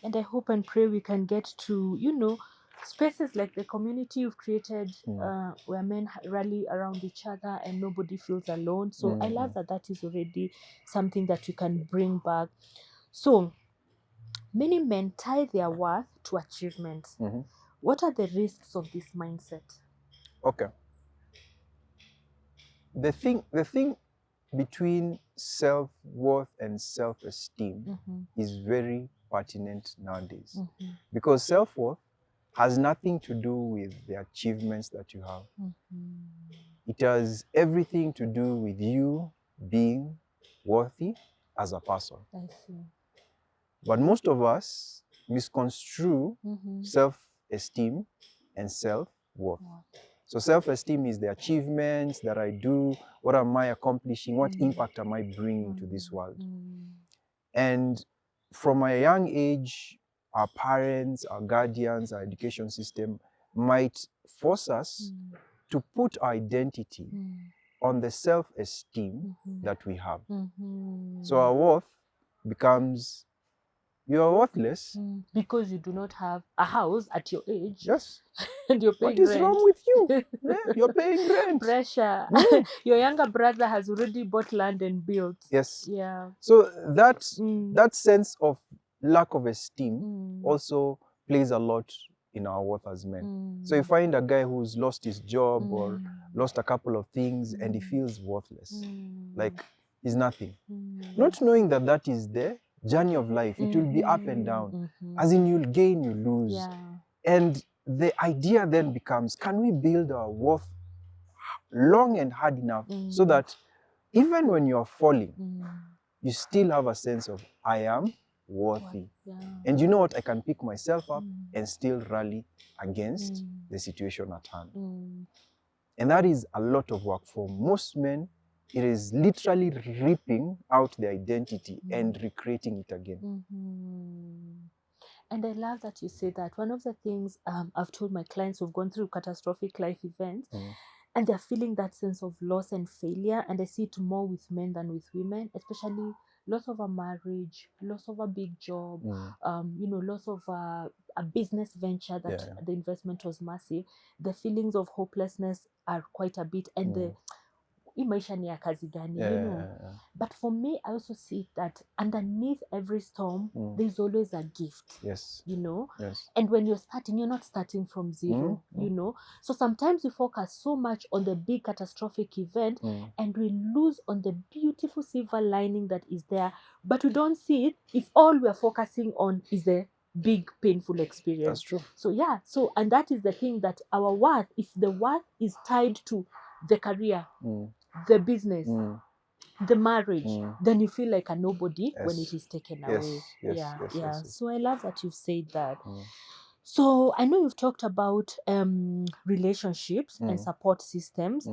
And I hope and pray we can get to, you know, spaces like the community you've created, where men rally around each other and nobody feels alone. So I love that that is already something that we can bring back. So many men tie their worth to achievement. What are the risks of this mindset? Okay. The thing between self-worth and self-esteem is very pertinent nowadays, because self-worth has nothing to do with the achievements that you have. It has everything to do with you being worthy as a person. I see. But most of us misconstrue self-esteem and self-worth. So self-esteem is the achievements that I do, what am I accomplishing, what impact am I bringing to this world. And from a young age, our parents, our guardians, our education system might force us to put our identity on the self-esteem that we have. So our worth becomes, you are worthless because you do not have a house at your age. Yes. And you're paying What is rent. wrong with you? You're paying rent. Pressure. Your younger brother has already bought land and built. Yes. Yeah. So that sense of lack of esteem also plays a lot in our worth as men. So you find a guy who's lost his job or lost a couple of things and he feels worthless. Like he's nothing. Not knowing that that is the journey of life. It will be up and down. As in, you'll gain, you lose. Yeah. And the idea then becomes, can we build our worth long and hard enough so that even when you're falling, you still have a sense of, I am worthy. And you know what? I can pick myself up and still rally against the situation at hand. And that is a lot of work for most men. It is literally ripping out their identity and recreating it again. And I love that you say that. One of the things I've told my clients who've gone through catastrophic life events, and they're feeling that sense of loss and failure, and I see it more with men than with women, especially loss of a marriage, loss of a big job, you know, loss of a business venture that the investment was massive. The feelings of hopelessness are quite a bit, and the maisha ni ya kazi gani, you know. But for me, I also see that underneath every storm, there's always a gift. Yes. You know. Yes. And when you're starting, you're not starting from zero. You know. So sometimes we focus so much on the big catastrophic event, and we lose on the beautiful silver lining that is there, but we don't see it if all we're focusing on is the big painful experience. That's true. So yeah. So, and that is the thing, that our worth, if the worth is tied to the career, the business, the marriage, then you feel like a nobody when it is taken away. Yes. So I love that you've said that. So I know you've talked about relationships and support systems.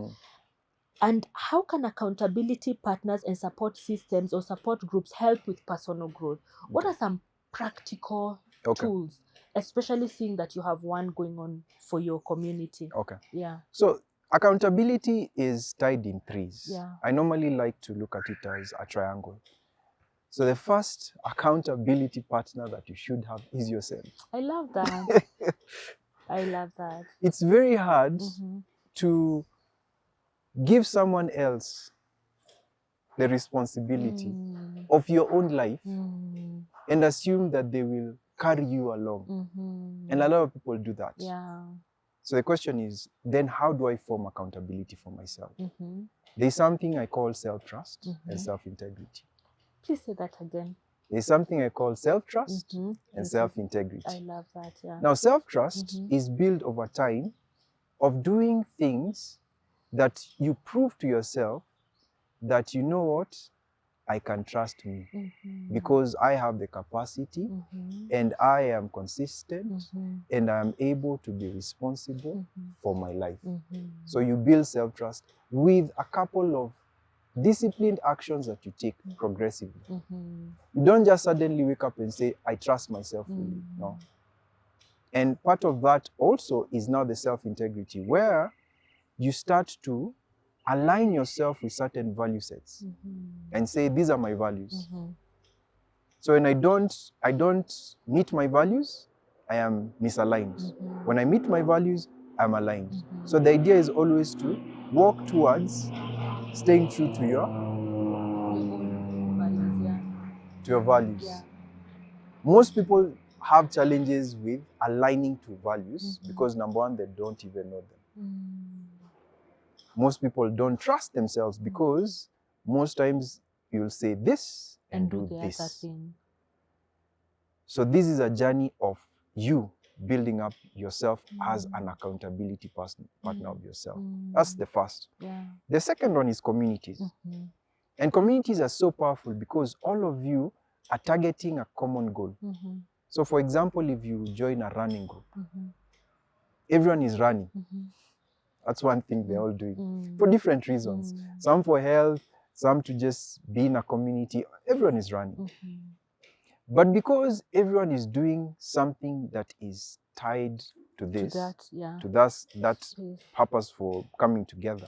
And how can accountability partners and support systems or support groups help with personal growth? What are some practical tools, especially seeing that you have one going on for your community? Yeah. So accountability is tied in threes. Yeah. I normally like to look at it as a triangle. So the first accountability partner that you should have is yourself. I love that. I love that. It's very hard to give someone else the responsibility of your own life and assume that they will carry you along. And a lot of people do that. Yeah. So the question is, then how do I form accountability for myself? There's something I call self-trust and self-integrity. Please say that again. There's something I call self-trust and self-integrity. I love that, yeah. Now, self-trust is built over time of doing things that you prove to yourself that, you know what, I can trust me because I have the capacity and I am consistent and I am able to be responsible for my life. So you build self-trust with a couple of disciplined actions that you take progressively. You don't just suddenly wake up and say, I trust myself fully. No. And part of that also is now the self-integrity, where you start to align yourself with certain value sets and say, these are my values. So when I don't meet my values, I am misaligned. When I meet my values, I'm aligned. So the idea is always to walk towards staying true to your own values, yeah. To your values. Yeah. Most people have challenges with aligning to values because number one, they don't even know them. Most people don't trust themselves because most times you'll say this and do the this. other thing. So this is a journey of you building up yourself as an accountability partner of yourself. That's the first. Yeah. The second one is communities. And communities are so powerful because all of you are targeting a common goal. So for example, if you join a running group, everyone is running. That's one thing they're all doing for different reasons. Some for health, some to just be in a community. Everyone is running. But because everyone is doing something that is tied to this, to that purpose for coming together,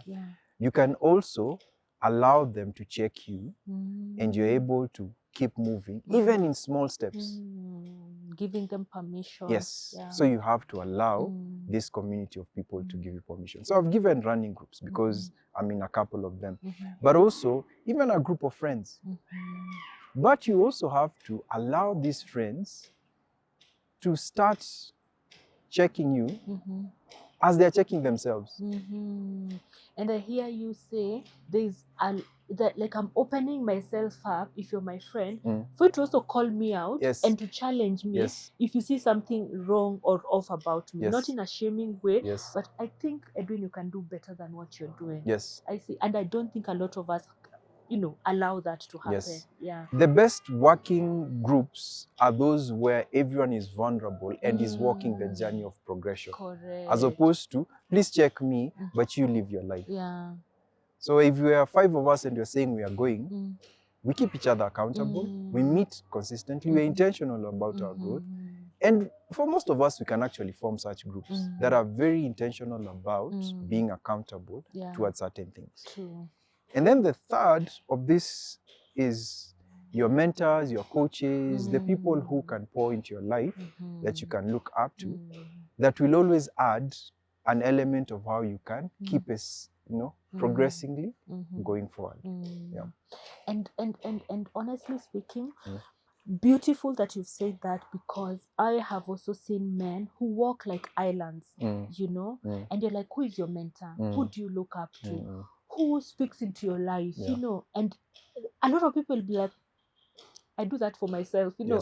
you can also allow them to check you and you're able to keep moving, even in small steps. Giving them permission. Yes. Yeah. So you have to allow this community of people to give you permission. So I've given running groups because I'm in a couple of them, but also even a group of friends. But you also have to allow these friends to start checking you as they're checking themselves. And I hear you say that like I'm opening myself up, if you're my friend, for you to also call me out and to challenge me if you see something wrong or off about me. Not in a shaming way, but I think, Edwin, you can do better than what you're doing. I see. And I don't think a lot of us, allow that to happen. Yeah. The best working groups are those where everyone is vulnerable and is walking the journey of progression. Correct. As opposed to, please check me, but you live your life. Yeah. So if we are 5 of us and we're saying we are going, we keep each other accountable, we meet consistently, we're intentional about our growth. And for most of us, we can actually form such groups that are very intentional about being accountable towards certain things. True. And then the third of this is your mentors, your coaches, the people who can pour into your life that you can look up to, that will always add an element of how you can keep us, progressively going forward. Yeah. And honestly speaking, beautiful that you've said that, because I have also seen men who walk like islands, and you're like, who is your mentor? Who do you look up to? Who speaks into your life? And a lot of people will be like, I do that for myself, and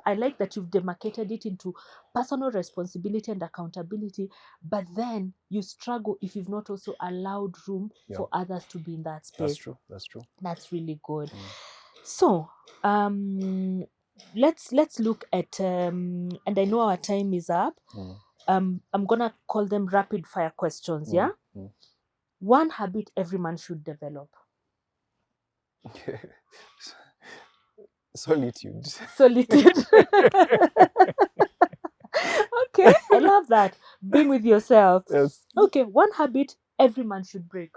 I like that you've demarcated it into personal responsibility and accountability, but then you struggle if you've not also allowed room for others to be in that space. That's true. That's really good. So, let's look at and I know our time is up. I'm gonna call them rapid fire questions. Yeah. One habit every man should develop. Solitude. Okay, I love that. Being with yourself. Yes. Okay, one habit every man should break.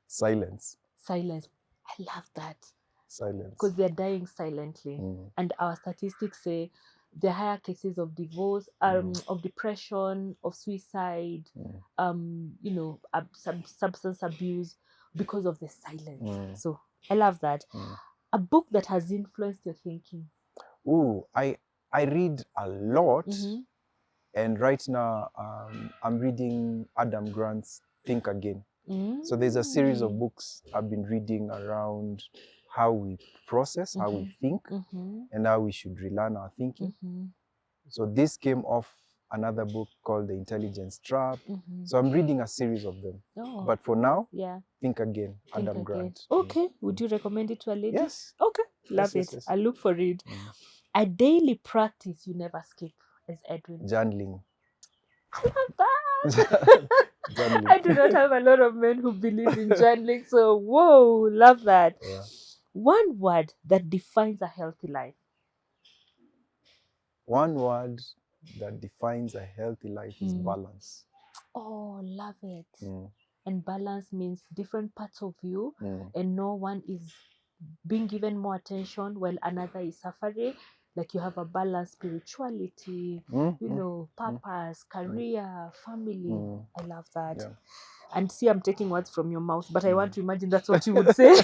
Silence. I love that. Silence. Because they're dying silently. And our statistics say the higher cases of divorce, of depression, of suicide, substance abuse, because of the silence. So I love that. A book that has influenced your thinking. I read a lot, and right now I'm reading Adam Grant's Think Again. So there's a series of books I've been reading around how we process, how we think, and how we should relearn our thinking. So this came off another book called The Intelligence Trap. So I'm reading a series of them. Oh. But for now, Yeah. Think Again, Think Adam Again. Grant. Okay. Would you recommend it to a lady? Yes. Okay. Love Yes, it. yes. I'll look for it. A daily practice you never skip as Edwin. Journaling. I love that. Journaling. I do not have a lot of men who believe in journaling. So, whoa, love that. Yeah. One word that defines a healthy life. One word that defines a healthy life is balance. Oh, love it. And balance means different parts of you, and no one is being given more attention while another is suffering. Like you have a balance, spirituality, you know, purpose, career, family. I love that. Yeah. And see, I'm taking words from your mouth, but I want to imagine that's what you would say.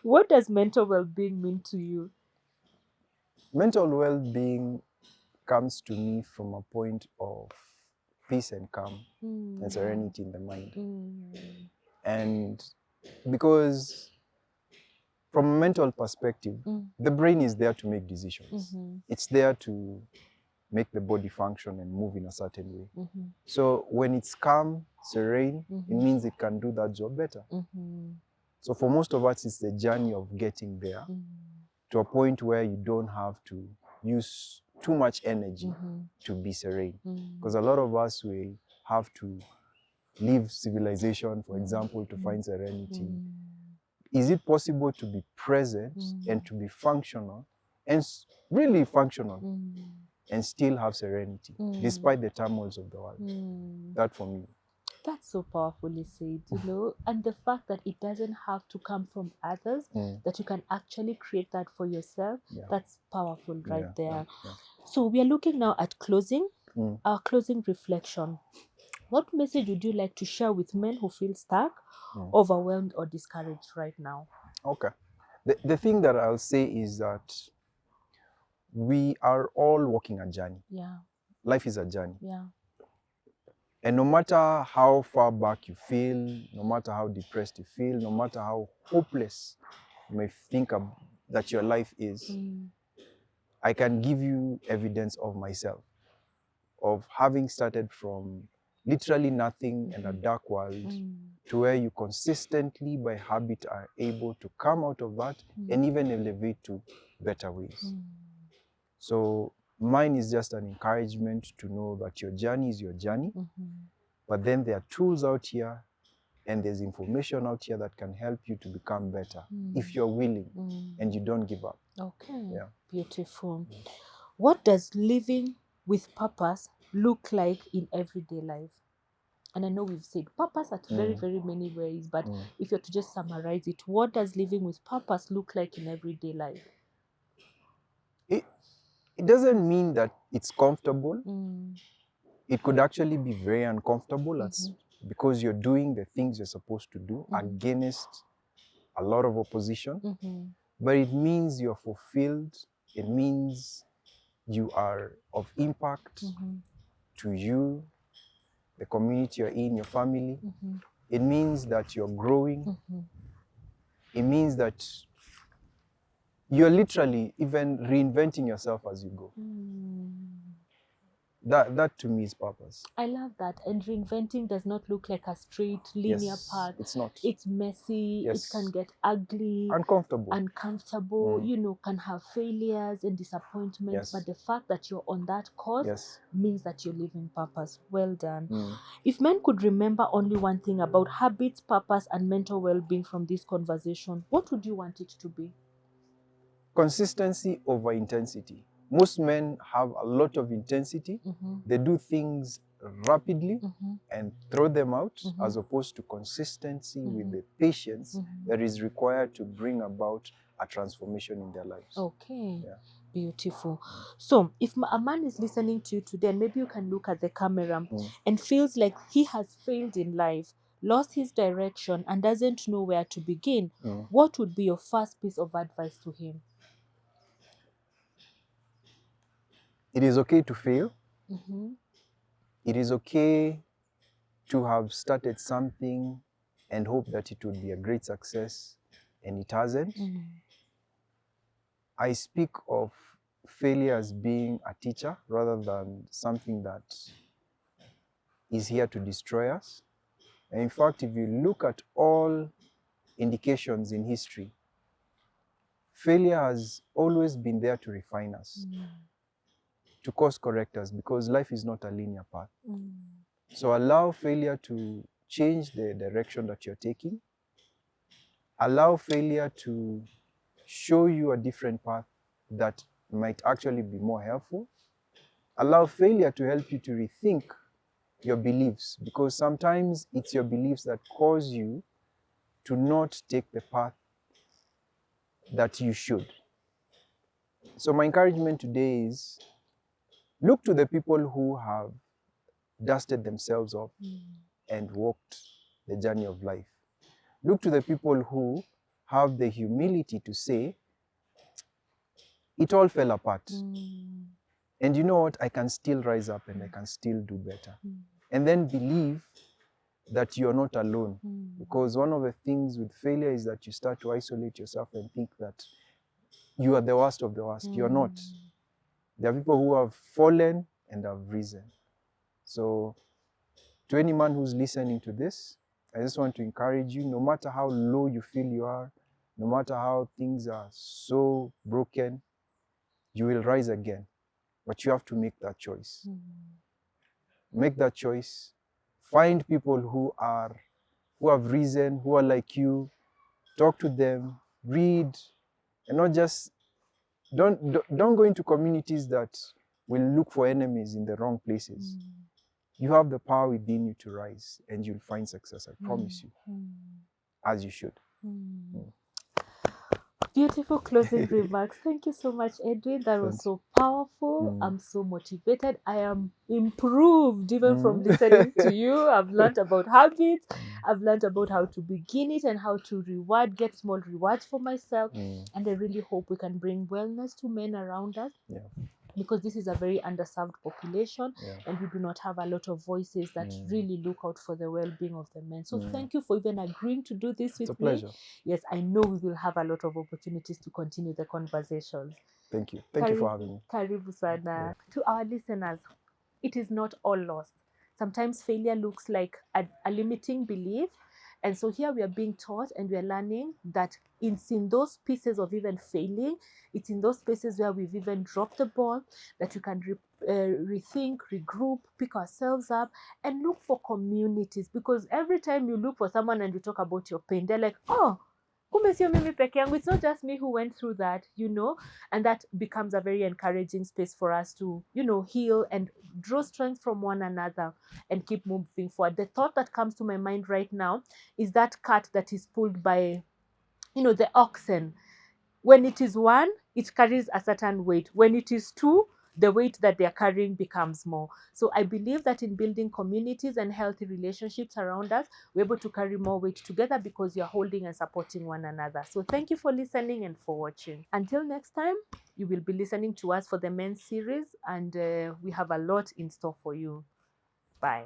What does mental well-being mean to you? Mental well-being comes to me from a point of peace and calm and serenity in the mind. And because from a mental perspective, the brain is there to make decisions. It's there to make the body function and move in a certain way. So when it's calm, serene, it means it can do that job better. So for most of us, it's the journey of getting there to a point where you don't have to use too much energy to be serene. Because a lot of us will have to leave civilization, for example, to find serenity. Is it possible to be present and to be functional and really functional and still have serenity despite the turmoils of the world? That for me. That's so powerfully said, you know, and the fact that it doesn't have to come from others, that you can actually create that for yourself, that's powerful right there. So we are looking now at closing, our closing reflection. What message would you like to share with men who feel stuck, overwhelmed, or discouraged right now? Okay. The thing that I'll say is that we are all walking a journey. Yeah. Life is a journey. Yeah. And no matter how far back you feel, no matter how depressed you feel, no matter how hopeless you may think that your life is, I can give you evidence of myself, of having started from literally nothing and a dark world to where you consistently by habit are able to come out of that and even elevate to better ways. So mine is just an encouragement to know that your journey is your journey, but then there are tools out here and there's information out here that can help you to become better if you're willing and you don't give up. Okay. Yeah. Beautiful. What does living with purpose look like in everyday life? And I know we've said purpose at very, very many ways, but if you're to just summarize it, what does living with purpose look like in everyday life? It doesn't mean that it's comfortable. It could actually be very uncomfortable because you're doing the things you're supposed to do against a lot of opposition. But it means you're fulfilled. It means you are of impact to you, the community you're in, your family. It means that you're growing. It means that you're literally even reinventing yourself as you go. That to me is purpose. I love that. And reinventing does not look like a straight, linear path. It's not. It's messy. It can get ugly. Uncomfortable. You know, can have failures and disappointments. But the fact that you're on that course means that you're living purpose. Well done. If men could remember only one thing about habits, purpose, and mental well-being from this conversation, what would you want it to be? Consistency over intensity. Most men have a lot of intensity. They do things rapidly and throw them out, as opposed to consistency with the patience that is required to bring about a transformation in their lives. Okay. Yeah. Beautiful. So if a man is listening to you today, and maybe you can look at the camera and feels like he has failed in life, lost his direction, and doesn't know where to begin, what would be your first piece of advice to him? It is okay to fail. It is okay to have started something and hope that it would be a great success, and it hasn't. I speak of failure as being a teacher rather than something that is here to destroy us. And in fact, if you look at all indications in history, failure has always been there to refine us, to course correct us, because life is not a linear path. So allow failure to change the direction that you're taking. Allow failure to show you a different path that might actually be more helpful. Allow failure to help you to rethink your beliefs, because sometimes it's your beliefs that cause you to not take the path that you should. So my encouragement today is, look to the people who have dusted themselves off and walked the journey of life. Look to the people who have the humility to say, it all fell apart. And you know what? I can still rise up and I can still do better. And then believe that you're not alone. Because one of the things with failure is that you start to isolate yourself and think that you are the worst of the worst. You're not. There are people who have fallen and have risen. So to any man who's listening to this, I just want to encourage you, no matter how low you feel you are, no matter how things are so broken, you will rise again. But you have to make that choice. Make that choice. Find people who have risen, who are like you. Talk to them, read, and not just, don't go into communities that will look for enemies in the wrong places. You have the power within you to rise, and you'll find success, I promise you, as you should. Beautiful closing remarks. Thank you so much, Edwin. That was so powerful. I'm so motivated. I am improved even from listening to you. I've learned about habits. I've learned about how to begin it and how to get small rewards for myself. And I really hope we can bring wellness to men around us. Because this is a very underserved population, and we do not have a lot of voices that really look out for the well-being of the men. So thank you for even agreeing to do this with me. It's a pleasure. Yes, I know we will have a lot of opportunities to continue the conversations. Thank you. Thank you for having me. Karibu sana. To our listeners, it is not all lost. Sometimes failure looks like a limiting belief. And so here we are being taught and we are learning that it's in those pieces of even failing, it's in those spaces where we've even dropped the ball, that you can rethink, regroup, pick ourselves up, and look for communities. Because every time you look for someone and you talk about your pain, they're like, oh, kumbe sio mimi peke yangu. It's not just me who went through that, and that becomes a very encouraging space for us to, heal and draw strength from one another and keep moving forward. The thought that comes to my mind right now is that cart that is pulled by, the oxen. When it is one, it carries a certain weight. When it is two, the weight that they're carrying becomes more. So I believe that in building communities and healthy relationships around us, we're able to carry more weight together because you're holding and supporting one another. So thank you for listening and for watching. Until next time, you will be listening to us for the men's series, and we have a lot in store for you. Bye.